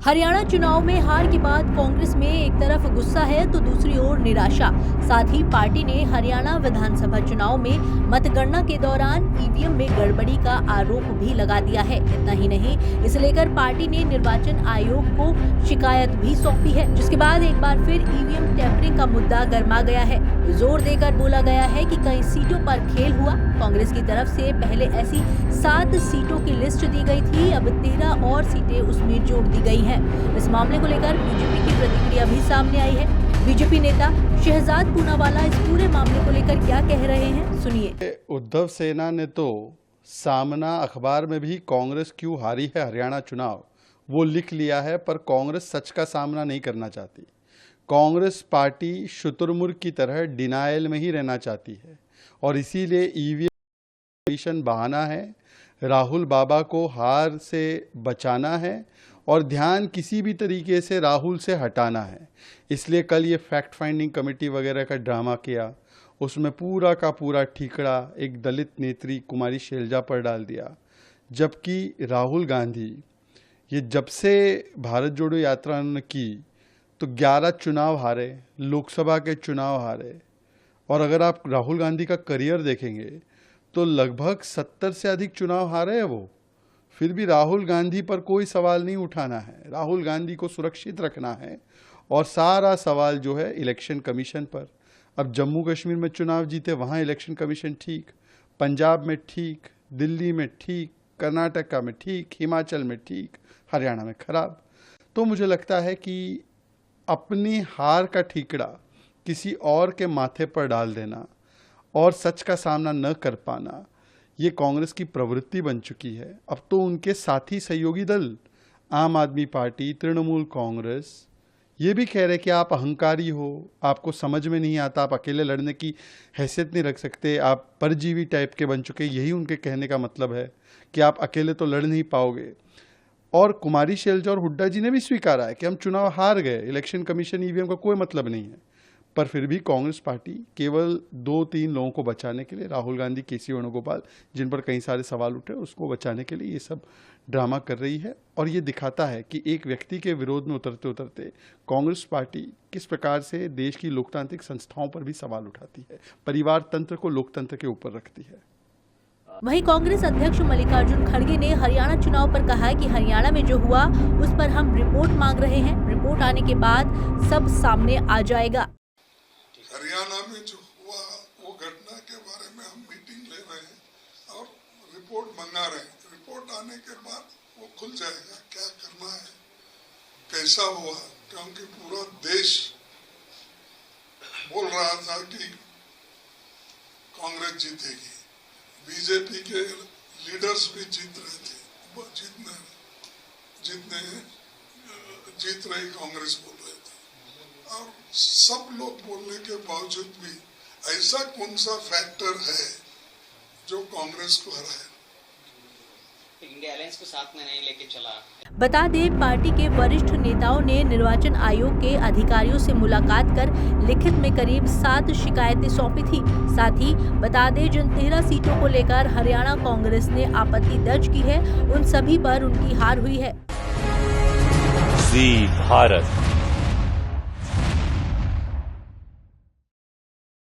हरियाणा चुनाव में हार के बाद कांग्रेस में एक तरफ गुस्सा है तो दूसरी ओर निराशा। साथ ही पार्टी ने हरियाणा विधानसभा चुनाव में मतगणना के दौरान ईवीएम में गड़बड़ी का आरोप भी लगा दिया है। इतना ही नहीं, इसे लेकर पार्टी ने निर्वाचन आयोग को शिकायत भी सौंपी है, जिसके बाद एक बार फिर ईवीएम टैंपरिंग का मुद्दा गर्मा गया है। जोर देकर बोला गया है कि कई सीटों पर खेल हुआ। कांग्रेस की तरफ से पहले ऐसी 7 सीटों की लिस्ट दी गई थी, अब 13 और सीटें उसमें जोड़ दी गई हैं। इस मामले को लेकर बीजेपी की प्रतिक्रिया भी सामने आई है। बीजेपी नेता शहजाद पूनावाला इस पूरे मामले को लेकर क्या कह रहे हैं, सुनिए। उद्धव सेना ने तो सामना अखबार में भी कांग्रेस क्यों हारी है हरियाणा चुनाव वो लिख लिया है, पर कांग्रेस सच का सामना नहीं करना चाहती। कांग्रेस पार्टी शुतुरमुर्ग की तरह डिनायल में ही रहना चाहती है और इसीलिए ईवीएम बहाना है, राहुल बाबा को हार से बचाना है और ध्यान किसी भी तरीके से राहुल से हटाना है। इसलिए कल ये फैक्ट फाइंडिंग कमेटी वगैरह का ड्रामा किया, उसमें पूरा का पूरा ठीकड़ा एक दलित नेत्री कुमारी शैलजा पर डाल दिया। जबकि राहुल गांधी ये जब से भारत जोड़ो यात्रा ने की तो 11 चुनाव हारे, लोकसभा के चुनाव हारे, और अगर आप राहुल गांधी का करियर देखेंगे तो लगभग 70 से अधिक चुनाव हारे हैं वो। फिर भी राहुल गांधी पर कोई सवाल नहीं उठाना है, राहुल गांधी को सुरक्षित रखना है और सारा सवाल जो है इलेक्शन कमीशन पर। अब जम्मू कश्मीर में चुनाव जीते, वहाँ इलेक्शन कमीशन ठीक, पंजाब में ठीक, दिल्ली में ठीक, कर्नाटका में ठीक, हिमाचल में ठीक, हरियाणा में खराब। तो मुझे लगता है कि अपनी हार का ठीकड़ा किसी और के माथे पर डाल देना और सच का सामना न कर पाना, ये कांग्रेस की प्रवृत्ति बन चुकी है। अब तो उनके साथी सहयोगी दल आम आदमी पार्टी, तृणमूल कांग्रेस ये भी कह रहे कि आप अहंकारी हो, आपको समझ में नहीं आता, आप अकेले लड़ने की हैसियत नहीं रख सकते, आप परजीवी टाइप के बन चुके। यही उनके कहने का मतलब है कि आप अकेले तो लड़ नहीं पाओगे। और कुमारी शैलजा और हुड्डा जी ने भी स्वीकारा है कि हम चुनाव हार गए, इलेक्शन कमीशन ईवीएम का कोई मतलब नहीं है। पर फिर भी कांग्रेस पार्टी केवल 2-3 लोगों को बचाने के लिए, राहुल गांधी, केसी वेणुगोपाल, जिन पर कई सारे सवाल उठे, उसको बचाने के लिए ये सब ड्रामा कर रही है। और ये दिखाता है कि एक व्यक्ति के विरोध में उतरते उतरते कांग्रेस पार्टी किस प्रकार से देश की लोकतांत्रिक संस्थाओं पर भी सवाल उठाती है, परिवार तंत्र को लोकतंत्र के ऊपर रखती है। वहीं कांग्रेस अध्यक्ष मल्लिकार्जुन खड़गे ने हरियाणा चुनाव पर कहा कि हरियाणा में जो हुआ उस पर हम रिपोर्ट मांग रहे हैं। रिपोर्ट आने के बाद सब सामने आ जाएगा। हरियाणा में जो हुआ वो घटना के बारे में हम मीटिंग ले रहे हैं और रिपोर्ट मंगा रहे हैं। रिपोर्ट आने के बाद वो खुल जाएगा क्या करना है, कैसा हुआ, क्योंकि पूरा देश बोल रहा था कि कांग्रेस जीतेगी, बीजेपी के लीडर्स भी जीत रहे थे, जीत रही कांग्रेस बोल रहे थे। और सब लोग बोलने के बावजूद भी ऐसा कौन सा फैक्टर है जो कांग्रेस को हराए? इंडिया अलायंस को साथ में नहीं लेके चला। बता दें, पार्टी के वरिष्ठ नेताओं ने निर्वाचन आयोग के अधिकारियों से मुलाकात कर लिखित में करीब 7 शिकायतें सौंपी थी। साथ ही बता दें, जिन 13 सीटों को लेकर हरियाणा कांग्रेस ने आपत्ति दर्ज की है, उन सभी पर उनकी हार हुई है। जी भारत।